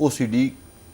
OCD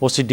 OCD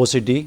OCD,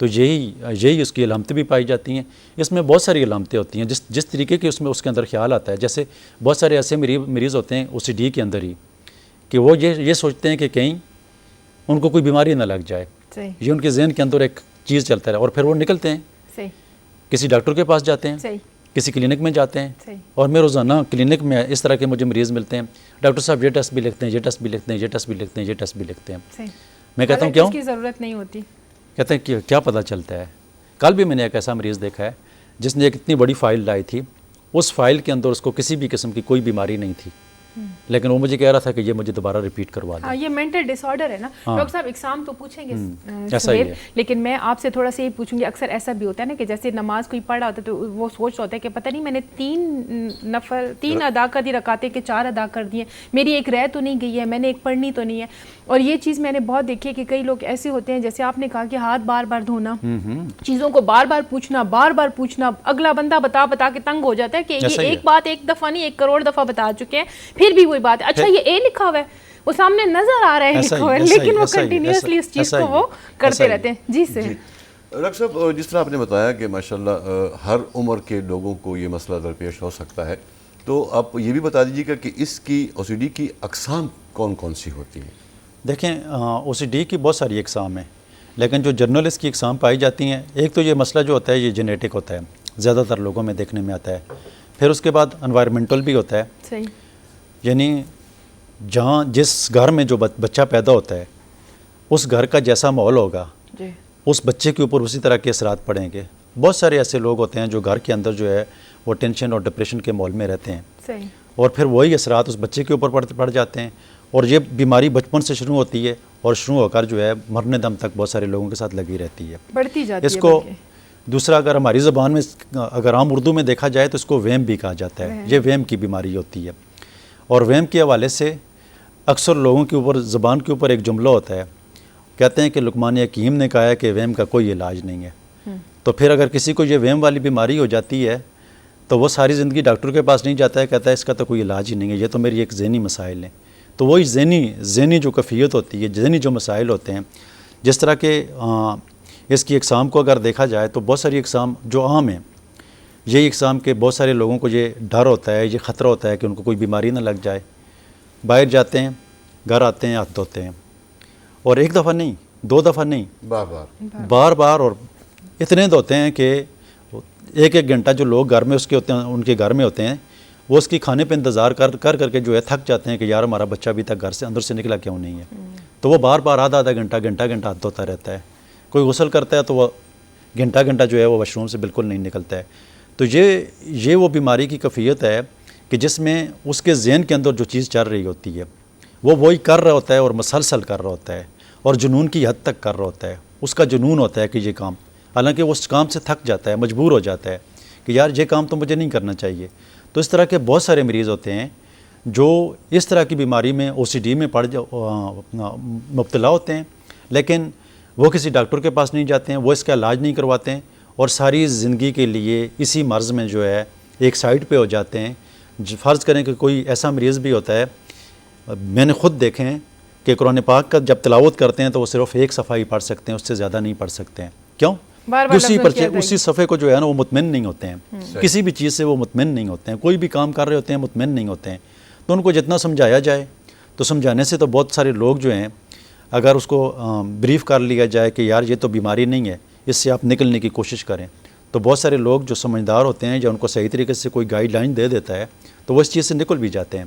تو یہی اس کی علامتیں بھی پائی جاتی ہیں. اس میں بہت ساری علامتیں ہوتی ہیں جس طریقے کے اس کے اندر خیال آتا ہے. جیسے بہت سارے ایسے مریض ہوتے ہیں OCD کے اندر ہی کہ وہ یہ سوچتے ہیں کہ کہیں ان کو کوئی بیماری نہ لگ جائے. یہ ان کے ذہن کے اندر ایک چیز چلتا ہے اور پھر وہ نکلتے ہیں, کسی ڈاکٹر کے پاس جاتے ہیں, کسی کلینک میں جاتے ہیں, اور میں روزانہ کلینک میں اس طرح کے مجھے مریض ملتے ہیں, ڈاکٹر صاحب یہ ٹیسٹ بھی لکھتے ہیں, یہ ٹیسٹ بھی لکھتے ہیں, یہ ٹیسٹ بھی لکھتے ہیں, یہ ٹیسٹ بھی لکھتے ہیں. میں کہتا ہوں کیوں؟ اس کی ضرورت نہیں ہوتی. کہتے ہیں کہ کیا پتہ چلتا ہے. کل بھی میں نے ایک ایسا مریض دیکھا ہے جس نے ایک اتنی بڑی فائل لائی تھی, اس فائل کے اندر اس کو کسی بھی قسم کی کوئی بیماری نہیں تھی, لیکن وہ مجھے کہہ رہا تھا کہ یہ مجھے دوبارہ ریپیٹ کروا دیں. یہ مینٹل ڈس آرڈر ہے نا. ڈاکٹر صاحب اقسام تو پوچھیں گے ایسا ہی ہے, لیکن میں آپ سے تھوڑا سا یہ پوچھوں گی, اکثر ایسا بھی ہوتا ہے نا کہ جیسے نماز کوئی پڑھا ہوتا ہے تو وہ سوچ رہا ہوتا ہے کہ پتہ نہیں میں نے 3 ادا کر دی رکعتیں کہ 4 ادا کر دیے, میری ایک رہ تو نہیں گئی ہے, میں نے ایک پڑھنی تو نہیں ہے. اور یہ چیز میں نے بہت دیکھی ہے کہ کئی لوگ ایسے ہوتے ہیں, جیسے آپ نے کہا کہ ہاتھ بار بار دھونا, چیزوں کو بار بار پوچھنا, اگلا بندہ بتا کے تنگ ہو جاتا ہے کہ یہ ایک بات ایک دفعہ نہیں 1 کروڑ دفعہ بتا چکے ہیں, پھر بھی وہی بات ہے. اچھا یہ اے لکھا ہوا ہے, وہ سامنے نظر آ رہا ہے لکھا ہوا ہے, لیکن وہ کنٹینیوسلی اس چیز کو وہ کرتے رہتے ہیں. جی سر. ڈاکٹر صاحب, جس طرح آپ نے بتایا کہ ماشاءاللہ ہر عمر کے لوگوں کو یہ مسئلہ درپیش ہو سکتا ہے, تو آپ یہ بھی بتا دیجیے گا کہ اس کی OCD کی اقسام کون کون سی ہوتی ہیں؟ دیکھیں OCD کی بہت ساری اقسام ہیں, لیکن جو جنرل اس کی اقسام پائی جاتی ہیں, ایک تو یہ مسئلہ جو ہوتا ہے یہ جینیٹک ہوتا ہے, زیادہ تر لوگوں میں دیکھنے میں آتا ہے. پھر اس کے بعد انوائرمنٹل بھی ہوتا ہے. صحیح. یعنی جہاں جس گھر میں جو بچہ پیدا ہوتا ہے اس گھر کا جیسا ماحول ہوگا اس بچے کے اوپر اسی طرح کے اثرات پڑیں گے. بہت سارے ایسے لوگ ہوتے ہیں جو گھر کے اندر جو ہے وہ ٹینشن اور ڈپریشن کے ماحول میں رہتے ہیں, صحیح, اور پھر وہی اثرات اس بچے کے اوپر پڑ جاتے ہیں, اور یہ بیماری بچپن سے شروع ہوتی ہے اور شروع ہو کر جو ہے مرنے دم تک بہت سارے لوگوں کے ساتھ لگی رہتی ہے, بڑھتی جاتی ہے. اس کو دوسرا اگر ہماری زبان میں اگر عام اردو میں دیکھا جائے تو اس کو وہم بھی کہا جاتا ہے. یہ وہم کی بیماری ہوتی ہے, اور وہم کے حوالے سے اکثر لوگوں کے اوپر زبان کے اوپر ایک جملہ ہوتا ہے, کہتے ہیں کہ لقمان حکیم نے کہا ہے کہ وہم کا کوئی علاج نہیں ہے. تو پھر اگر کسی کو یہ وہم والی بیماری ہو جاتی ہے تو وہ ساری زندگی ڈاکٹر کے پاس نہیں جاتا ہے, کہتا ہے اس کا تو کوئی علاج ہی نہیں ہے, یہ تو میری ایک ذہنی مسائل ہیں. تو وہی ذہنی جو کیفیت ہوتی ہے, ذہنی جو مسائل ہوتے ہیں, جس طرح کے اس کی اقسام کو اگر دیکھا جائے تو بہت ساری اقسام جو عام ہیں, یہی اقسام کے بہت سارے لوگوں کو یہ ڈر ہوتا ہے, یہ خطرہ ہوتا ہے کہ ان کو کوئی بیماری نہ لگ جائے. باہر جاتے ہیں, گھر آتے ہیں, ہاتھ دھوتے ہیں, اور 1 دفعہ نہیں 2 دفعہ نہیں, بار اور اتنے دھوتے ہیں کہ 1 گھنٹہ جو لوگ گھر میں اس کے ہوتے ہیں ان کے گھر میں ہوتے ہیں وہ اس کی کھانے پہ انتظار کر کے جو ہے تھک جاتے ہیں کہ یار ہمارا بچہ ابھی تک گھر سے اندر سے نکلا کیوں نہیں ہے. تو وہ بار آدھا گھنٹہ ہاتھ دھوتا رہتا ہے. کوئی غسل کرتا ہے تو وہ گھنٹہ جو ہے وہ واش روم سے بالکل نہیں نکلتا ہے. تو یہ وہ بیماری کی کیفیت ہے کہ جس میں اس کے ذہن کے اندر جو چیز چل رہی ہوتی ہے وہ وہی کر رہا ہوتا ہے اور مسلسل کر رہا ہوتا ہے, اور جنون کی حد تک کر رہا ہوتا ہے. اس کا جنون ہوتا ہے کہ یہ کام, حالانکہ وہ اس کام سے تھک جاتا ہے, مجبور ہو جاتا ہے کہ یار یہ کام تو مجھے نہیں کرنا چاہیے. تو اس طرح کے بہت سارے مریض ہوتے ہیں جو اس طرح کی بیماری میں OCD میں مبتلا ہوتے ہیں, لیکن وہ کسی ڈاکٹر کے پاس نہیں جاتے ہیں, وہ اس کا علاج نہیں کرواتے ہیں, اور ساری زندگی کے لیے اسی مرض میں جو ہے ایک سائڈ پہ ہو جاتے ہیں. فرض کریں کہ کوئی ایسا مریض بھی ہوتا ہے, میں نے خود دیکھے ہیں کہ قرآن پاک کا جب تلاوت کرتے ہیں تو وہ صرف 1 صفحہ ہی پڑھ سکتے ہیں, اس سے زیادہ نہیں پڑھ سکتے ہیں. کیوں؟ اسی صفحے کو جو ہے نا وہ مطمئن نہیں ہوتے ہیں, کسی بھی چیز سے وہ مطمئن نہیں ہوتے ہیں, کوئی بھی کام کر رہے ہوتے ہیں مطمئن نہیں ہوتے ہیں. تو ان کو جتنا سمجھایا جائے, تو سمجھانے سے تو بہت سارے لوگ جو ہیں اگر اس کو بریف کر لیا جائے کہ یار یہ تو بیماری نہیں ہے, اس سے آپ نکلنے کی کوشش کریں, تو بہت سارے لوگ جو سمجھدار ہوتے ہیں یا ان کو صحیح طریقے سے کوئی گائیڈ لائن دے دیتا ہے تو وہ اس چیز سے نکل بھی جاتے ہیں.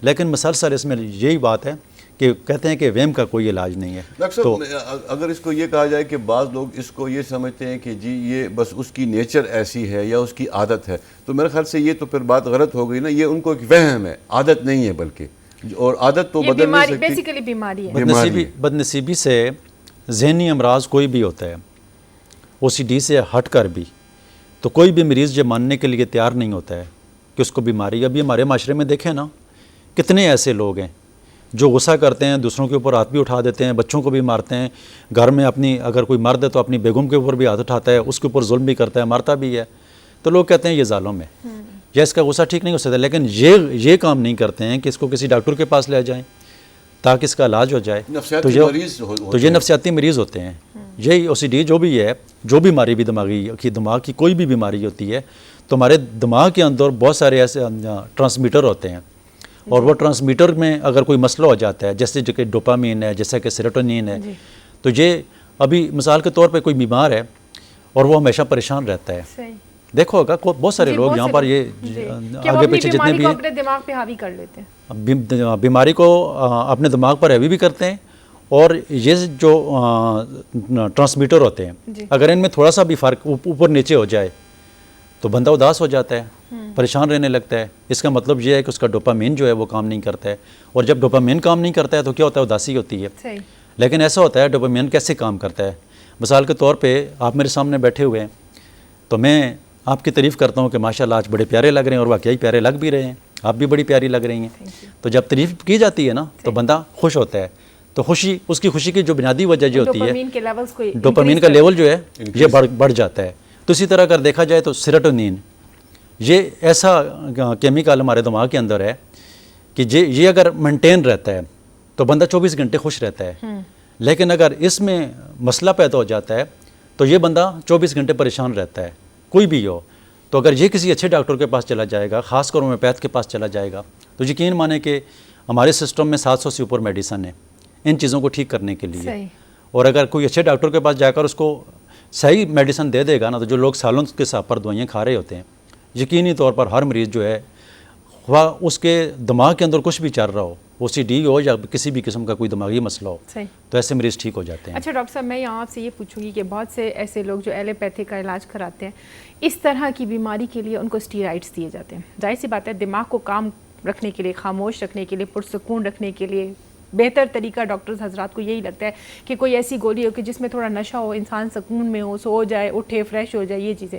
لیکن مسلسل اس میں یہی بات ہے کہ کہتے ہیں کہ وہم کا کوئی علاج نہیں ہے. ڈاکٹر صاحب, اگر اس کو یہ کہا جائے کہ بعض لوگ اس کو یہ سمجھتے ہیں کہ جی یہ بس اس کی نیچر ایسی ہے یا اس کی عادت ہے, تو میرے خیال سے یہ تو پھر بات غلط ہو گئی نا. یہ ان کو ایک وہم ہے, عادت نہیں ہے بلکہ, اور عادت تو بدل نہیں سکتی. بیسیکلی بیماری ہے. بدنصیبی سے ذہنی امراض کوئی بھی ہوتا ہے, OCD سے ہٹ کر بھی, تو کوئی بھی مریض یہ ماننے کے لیے تیار نہیں ہوتا ہے کہ اس کو بیماری. ابھی ہمارے معاشرے میں دیکھیں نا, کتنے ایسے لوگ ہیں جو غصہ کرتے ہیں, دوسروں کے اوپر ہاتھ بھی اٹھا دیتے ہیں, بچوں کو بھی مارتے ہیں, گھر میں اپنی اگر کوئی مرد ہے تو اپنی بیگم کے اوپر بھی ہاتھ اٹھاتا ہے, اس کے اوپر ظلم بھی کرتا ہے, مارتا بھی ہے. تو لوگ کہتے ہیں یہ ظالم ہے, یا اس کا غصہ ٹھیک نہیں ہو سکتا. لیکن یہ کام نہیں کرتے ہیں کہ اس کو کسی ڈاکٹر کے پاس لے جائیں تاکہ اس کا علاج ہو جائے. تو یہ نفسیاتی مریض ہوتے ہیں. یہی OCD جو بھی ہے، جو بیماری بھی دماغ کی کوئی بھی بیماری ہوتی ہے تو ہمارے دماغ کے اندر بہت سارے ایسے ٹرانسمیٹر ہوتے ہیں، اور وہ ٹرانسمیٹر میں اگر کوئی مسئلہ ہو جاتا ہے، جیسے کہ ڈوپامین ہے، جیسے کہ سیروٹونین ہے، تو یہ ابھی مثال کے طور پہ کوئی بیمار ہے اور وہ ہمیشہ پریشان رہتا ہے، صحیح دیکھو ہوگا بہت سارے لوگ یہاں پر یہ آگے پیچھے جتنے بھی اپنے دماغ پہ حاوی کر لیتے ہیں، بیماری کو اپنے دماغ پر حاوی بھی کرتے ہیں، اور یہ جو ٹرانسمیٹر ہوتے ہیں اگر ان میں تھوڑا سا بھی فرق اوپر نیچے ہو جائے تو بندہ اداس ہو جاتا ہے، پریشان رہنے لگتا ہے۔ اس کا مطلب یہ ہے کہ اس کا ڈوپامین جو ہے وہ کام نہیں کرتا ہے، اور جب ڈوپامین کام نہیں کرتا ہے تو کیا ہوتا ہے؟ اداسی ہوتی ہے۔ صحیح لیکن ایسا ہوتا ہے ڈوپامین کیسے کام کرتا ہے؟ مثال کے طور پہ آپ میرے سامنے بیٹھے ہوئے ہیں تو میں آپ کی تعریف کرتا ہوں کہ ماشاءاللہ آج بڑے پیارے لگ رہے ہیں، اور واقعی پیارے لگ بھی رہے ہیں، آپ بھی بڑی پیاری لگ رہی ہیں۔ تو جب تعریف کی جاتی ہے نا تو بندہ خوش ہوتا ہے، تو خوشی، اس کی خوشی کی جو بنیادی وجہ جو ہوتی ہے ڈوپامین کے لیولز کو ڈوپامین کا لیول جو ہے یہ بڑھ جاتا ہے۔ تو اسی طرح اگر دیکھا جائے تو سیروٹونین یہ ایسا کیمیکل ہمارے دماغ کے اندر ہے کہ یہ اگر مینٹین رہتا ہے تو بندہ 24 گھنٹے خوش رہتا ہے، لیکن اگر اس میں مسئلہ پیدا ہو جاتا ہے تو یہ بندہ 24 گھنٹے پریشان رہتا ہے، کوئی بھی ہو۔ تو اگر یہ کسی اچھے ڈاکٹر کے پاس چلا جائے گا، خاص کر ہومیوپیتھ کے پاس چلا جائے گا، تو یقین مانیں کہ ہمارے سسٹم میں 700 سے اوپر میڈیسن ہے ان چیزوں کو ٹھیک کرنے کے لیے۔ صحیح اور اگر کوئی اچھے ڈاکٹر کے پاس جا کر اس کو صحیح میڈیسن دے دے گا نا، تو جو لوگ سالوں کے حساب پر دوائیاں کھا رہے ہوتے ہیں، یقینی طور پر ہر مریض جو ہے خواہ اس کے دماغ کے اندر کچھ بھی چل رہا ہو، OCD ہو یا کسی بھی قسم کا کوئی دماغی مسئلہ ہو، صحیح تو ایسے مریض ٹھیک ہو جاتے ہیں۔ اچھا ڈاکٹر صاحب، میں یہاں آپ سے یہ پوچھوں گی کہ بہت سے ایسے لوگ جو ایلوپیتھی کا علاج کراتے ہیں، اس طرح کی بیماری کے لیے ان کو اسٹیرائڈس دیے جاتے ہیں۔ ظاہر سی بات ہے دماغ کو کام رکھنے کے لیے، خاموش رکھنے کے لیے، پرسکون رکھنے کے لیے بہتر طریقہ ڈاکٹرز حضرات کو یہی لگتا ہے کہ کوئی ایسی گولی ہو کہ جس میں تھوڑا نشہ ہو، انسان سکون میں ہو، سو جائے، اٹھے، فریش ہو جائے، یہ چیزیں۔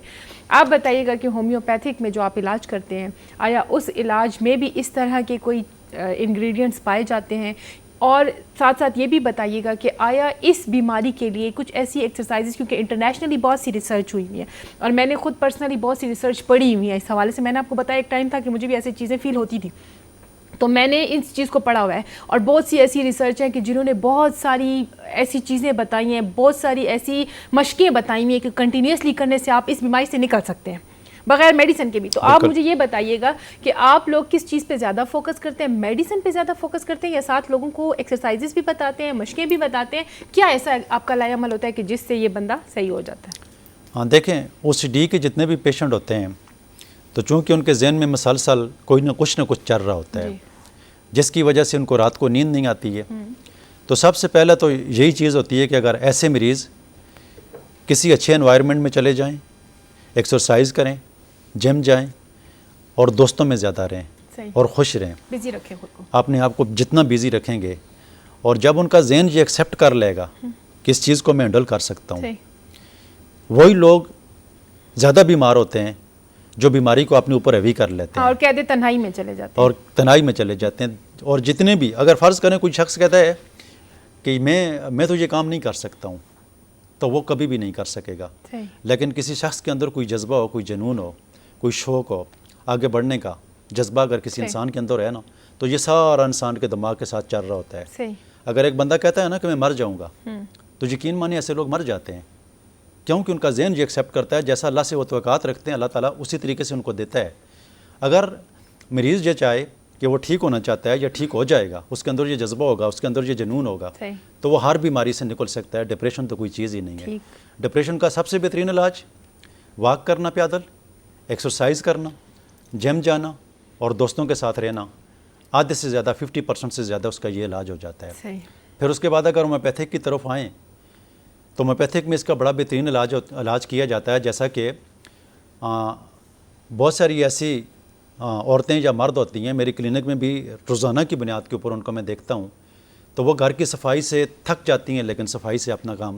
آپ بتائیے گا کہ ہومیوپیتھک میں جو آپ علاج کرتے ہیں، آیا اس علاج میں بھی اس طرح کے کوئی انگریڈینٹس پائے جاتے ہیں؟ اور ساتھ ساتھ یہ بھی بتائیے گا کہ آیا اس بیماری کے لیے کچھ ایسی ایکسرسائزز، کیونکہ انٹرنیشنلی بہت سی ریسرچ ہوئی ہوئی ہے اور میں نے خود پرسنلی بہت سی ریسرچ پڑھی ہوئی ہے اس حوالے سے، میں نے آپ کو بتایا ایک ٹائم تھا کہ مجھے بھی ایسی چیزیں فیل ہوتی تھی، تو میں نے اس چیز کو پڑھا ہوا ہے، اور بہت سی ایسی ریسرچ ہیں کہ جنہوں نے بہت ساری ایسی چیزیں بتائی ہیں، بہت ساری ایسی مشقیں بتائی ہوئی ہیں کہ کنٹینیوسلی کرنے سے آپ اس بیماری سے نکل سکتے ہیں بغیر میڈیسن کے بھی۔ تو آپ مجھے یہ بتائیے گا کہ آپ لوگ کس چیز پہ زیادہ فوکس کرتے ہیں؟ میڈیسن پہ زیادہ فوکس کرتے ہیں یا ساتھ لوگوں کو ایکسرسائزز بھی بتاتے ہیں، مشقیں بھی بتاتے ہیں؟ کیا ایسا آپ کا لائے عمل ہوتا ہے کہ جس سے یہ بندہ صحیح ہو جاتا ہے؟ ہاں دیکھیں، OCD کے جتنے بھی پیشنٹ ہوتے ہیں تو چونکہ ان کے ذہن میں مسلسل کوئی نہ کچھ چل رہا ہوتا ہے، جس کی وجہ سے ان کو رات کو نیند نہیں آتی ہے، تو سب سے پہلے تو یہی چیز ہوتی ہے کہ اگر ایسے مریض کسی اچھے انوائرمنٹ میں چلے جائیں، ایکسرسائز کریں، جم جائیں اور دوستوں میں زیادہ رہیں اور خوش رہیں، بزی رکھیں خود کو، اپنے آپ کو جتنا بزی رکھیں گے، اور جب ان کا ذہن یہ ایکسیپٹ کر لے گا کہ اس چیز کو میں ہینڈل کر سکتا ہوں، وہی لوگ زیادہ بیمار ہوتے ہیں جو بیماری کو اپنے اوپر حاوی کر لیتے ہیں اور قید تنہائی میں چلے جاتے ہیں، اور تنہائی میں چلے جاتے ہیں۔ اور جتنے بھی اگر فرض کریں کوئی شخص کہتا ہے کہ میں تو یہ کام نہیں کر سکتا ہوں، تو وہ کبھی بھی نہیں کر سکے گا۔ لیکن کسی شخص کے اندر کوئی جذبہ ہو، کوئی جنون ہو، کوئی شوق ہو، آگے بڑھنے کا جذبہ اگر کسی انسان کے اندر ہے نا، تو یہ سارا انسان کے دماغ کے ساتھ چل رہا ہوتا ہے۔ اگر ایک بندہ کہتا ہے نا کہ میں مر جاؤں گا، تو یقین مانیے ایسے لوگ مر جاتے ہیں، کیونکہ ان کا ذہن یہ ایکسیپٹ کرتا ہے جیسا اللہ سے وہ توقعات رکھتے ہیں، اللہ تعالیٰ اسی طریقے سے ان کو دیتا ہے۔ اگر مریض یہ چاہے کہ وہ ٹھیک ہونا چاہتا ہے یا ٹھیک ہو جائے گا، اس کے اندر یہ جذبہ ہوگا، اس کے اندر یہ جنون ہوگا، تو وہ ہر بیماری سے نکل سکتا ہے۔ ڈپریشن تو کوئی چیز ہی نہیں ہے۔ ڈپریشن کا سب سے بہترین علاج واک کرنا، پیدل ایکسرسائز کرنا، جم جانا اور دوستوں کے ساتھ رہنا، آدھے سے زیادہ 50% سے زیادہ اس کا یہ علاج ہو جاتا ہے۔ پھر اس کے بعد اگر ہومیوپیتھک کی طرف آئیں تو ہومیوپیتھک میں اس کا بڑا بہترین علاج کیا جاتا ہے، جیسا کہ بہت ساری ایسی عورتیں یا مرد ہوتی ہیں، میری کلینک میں بھی روزانہ کی بنیاد کے اوپر ان کو میں دیکھتا ہوں، تو وہ گھر کی صفائی سے تھک جاتی ہیں، لیکن صفائی سے اپنا کام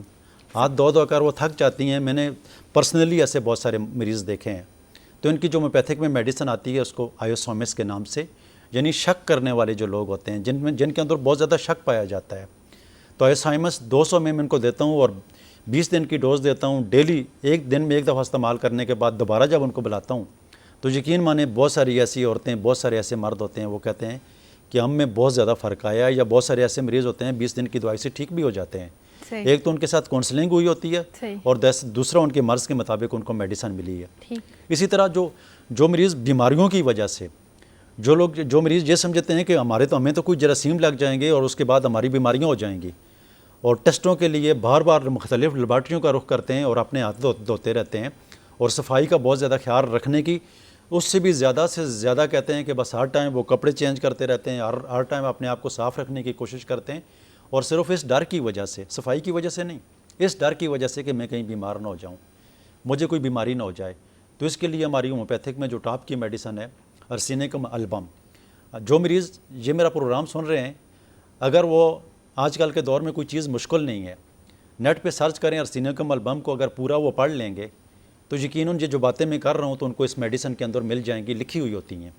ہاتھ دھو کر وہ تھک جاتی ہیں۔ میں نے پرسنلی ایسے بہت سارے مریض دیکھے ہیں، تو ان کی جو ہومیوپیتھک میں میڈیسن آتی ہے اس کو آیوسومس کے نام سے، یعنی شک کرنے والے جو لوگ ہوتے ہیں، جن کے اندر بہت زیادہ شک پایا جاتا ہے، تو آیوسومس 200 میں ان کو دیتا ہوں اور 20 دن کی ڈوز دیتا ہوں، ڈیلی ایک دن میں ایک دفعہ استعمال کرنے کے بعد دوبارہ جب ان کو بلاتا ہوں تو یقین مانیں بہت ساری ایسی عورتیں، بہت سارے ایسے مرد ہوتے ہیں، وہ کہتے ہیں کہ ہم میں بہت زیادہ فرق آیا ہے، یا بہت سارے ایسے مریض ہوتے ہیں 20 دن کی دوائی سے ٹھیک بھی ہو جاتے ہیں۔ صحیح۔ ایک تو ان کے ساتھ کونسلنگ ہوئی ہوتی ہے صحیح۔ اور دوسرا ان کے مرض کے مطابق ان کو میڈیسن ملی ہے۔ ٹھیک۔ اسی طرح جو مریض بیماریوں کی وجہ سے جو مریض یہ سمجھتے ہیں کہ ہمیں تو کوئی جراثیم لگ جائیں گے اور اس کے بعد ہماری بیماریاں ہو جائیں گی، اور ٹیسٹوں کے لیے بار بار مختلف لیبارٹریوں کا رخ کرتے ہیں اور اپنے ہاتھ دھوتے رہتے ہیں اور صفائی کا بہت زیادہ خیال رکھنے کی اس سے بھی زیادہ سے زیادہ کہتے ہیں کہ بس ہر ٹائم وہ کپڑے چینج کرتے رہتے ہیں، ہر ٹائم اپنے آپ کو صاف رکھنے کی کوشش کرتے ہیں، اور صرف اس ڈر کی وجہ سے، صفائی کی وجہ سے نہیں، اس ڈر کی وجہ سے کہ میں کہیں بیمار نہ ہو جاؤں، مجھے کوئی بیماری نہ ہو جائے۔ تو اس کے لیے ہماری ہومیوپیتھک میں جو ٹاپ کی میڈیسن ہے ارسینیکم البم، جو مریض یہ میرا پروگرام سن رہے ہیں، اگر وہ آج کل کے دور میں کوئی چیز مشکل نہیں ہے، نیٹ پہ سرچ کریں ارسینیکم البم کو، اگر پورا وہ پڑھ لیں گے تو یقیناً جو باتیں میں کر رہا ہوں تو ان کو اس میڈیسن کے اندر مل جائیں گی، لکھی ہوئی ہوتی ہیں۔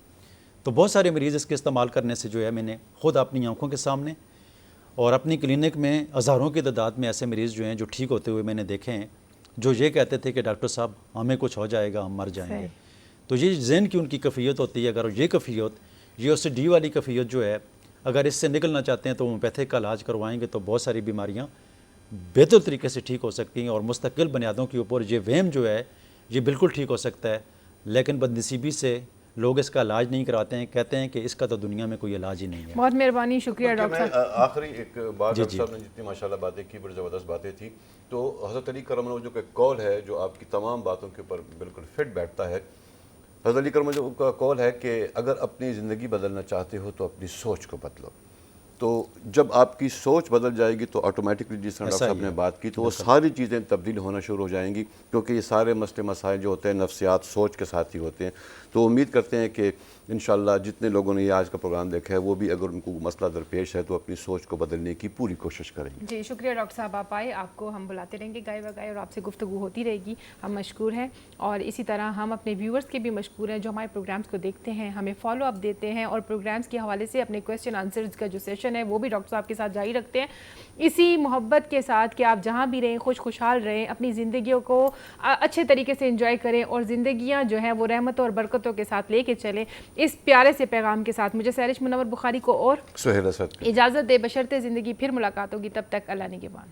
تو بہت سارے مریض اس کے استعمال کرنے سے جو ہے میں نے خود اپنی آنکھوں کے سامنے اور اپنی کلینک میں ہزاروں کی تعداد میں ایسے مریض جو ہیں جو ٹھیک ہوتے ہوئے میں نے دیکھے ہیں، جو یہ کہتے تھے کہ ڈاکٹر صاحب ہمیں کچھ ہو جائے گا، ہم مر جائیں گے۔ تو یہ ذہن کی ان کی کیفیت ہوتی ہے۔ اگر یہ کیفیت، یہ اس سے ڈی والی کیفیت جو ہے، اگر اس سے نکلنا چاہتے ہیں تو ہومیوپیتھک کا علاج کروائیں گے تو بہت ساری بیماریاں بہتر طریقے سے ٹھیک ہو سکتی ہیں، اور مستقل بنیادوں کے اوپر یہ وہم جو ہے یہ بالکل ٹھیک ہو سکتا ہے۔ لیکن بدنصیبی سے لوگ اس کا علاج نہیں کراتے ہیں، کہتے ہیں کہ اس کا تو دنیا میں کوئی علاج ہی نہیں ہے۔ بہت مہربانی، شکریہ ڈاکٹر میں صاحب۔ آخری ایک بات، ڈاکٹر صاحب نے جتنی ماشاءاللہ باتیں کی، بڑی زبردست باتیں تھیں، تو حضرت علی کرم اللہ وجہ کا قول ہے جو آپ کی تمام باتوں کے اوپر بالکل فٹ بیٹھتا ہے۔ حضرت علی کرم اللہ وجہ کا قول ہے کہ اگر اپنی زندگی بدلنا چاہتے ہو تو اپنی سوچ کو بدلو۔ تو جب آپ کی سوچ بدل جائے گی تو آٹومیٹکلی، جس طرح ڈاکٹر صاحب نے بات کی، تو وہ ساری چیزیں تبدیل ہونا شروع ہو جائیں گی، کیونکہ یہ سارے مسئلے مسائل جو ہوتے ہیں نفسیات، سوچ کے ساتھ ہی ہوتے ہیں۔ تو امید کرتے ہیں کہ انشاءاللہ جتنے لوگوں نے یہ آج کا پروگرام دیکھا ہے وہ بھی اگر ان کو مسئلہ درپیش ہے تو اپنی سوچ کو بدلنے کی پوری کوشش کریں گے۔ جی شکریہ ڈاکٹر صاحب، آپ آئے، آپ کو ہم بلاتے رہیں گے گائے بگائے اور آپ سے گفتگو ہوتی رہے گی، ہم مشکور ہیں۔ اور اسی طرح ہم اپنے ویورز کے بھی مشکور ہیں جو ہمارے پروگرامز کو دیکھتے ہیں، ہمیں فالو اپ دیتے ہیں، اور پروگرامز کے حوالے سے اپنے کویسچن آنسرز کا جو سیشن ہے وہ بھی ڈاکٹر صاحب کے ساتھ جاری رکھتے ہیں، اسی محبت کے ساتھ کہ آپ جہاں بھی رہیں خوشحال رہیں، اپنی زندگیوں کو اچھے طریقے سے انجوائے کریں، اور زندگیاں جو ہیں وہ رحمتوں اور برکتوں کے ساتھ لے کے چلیں۔ اس پیارے سے پیغام کے ساتھ مجھے سہرش منور بخاری کو اور سہیل اسد اجازت دے، بشرطِ زندگی پھر ملاقات ہوگی، تب تک اللہ نگہبان۔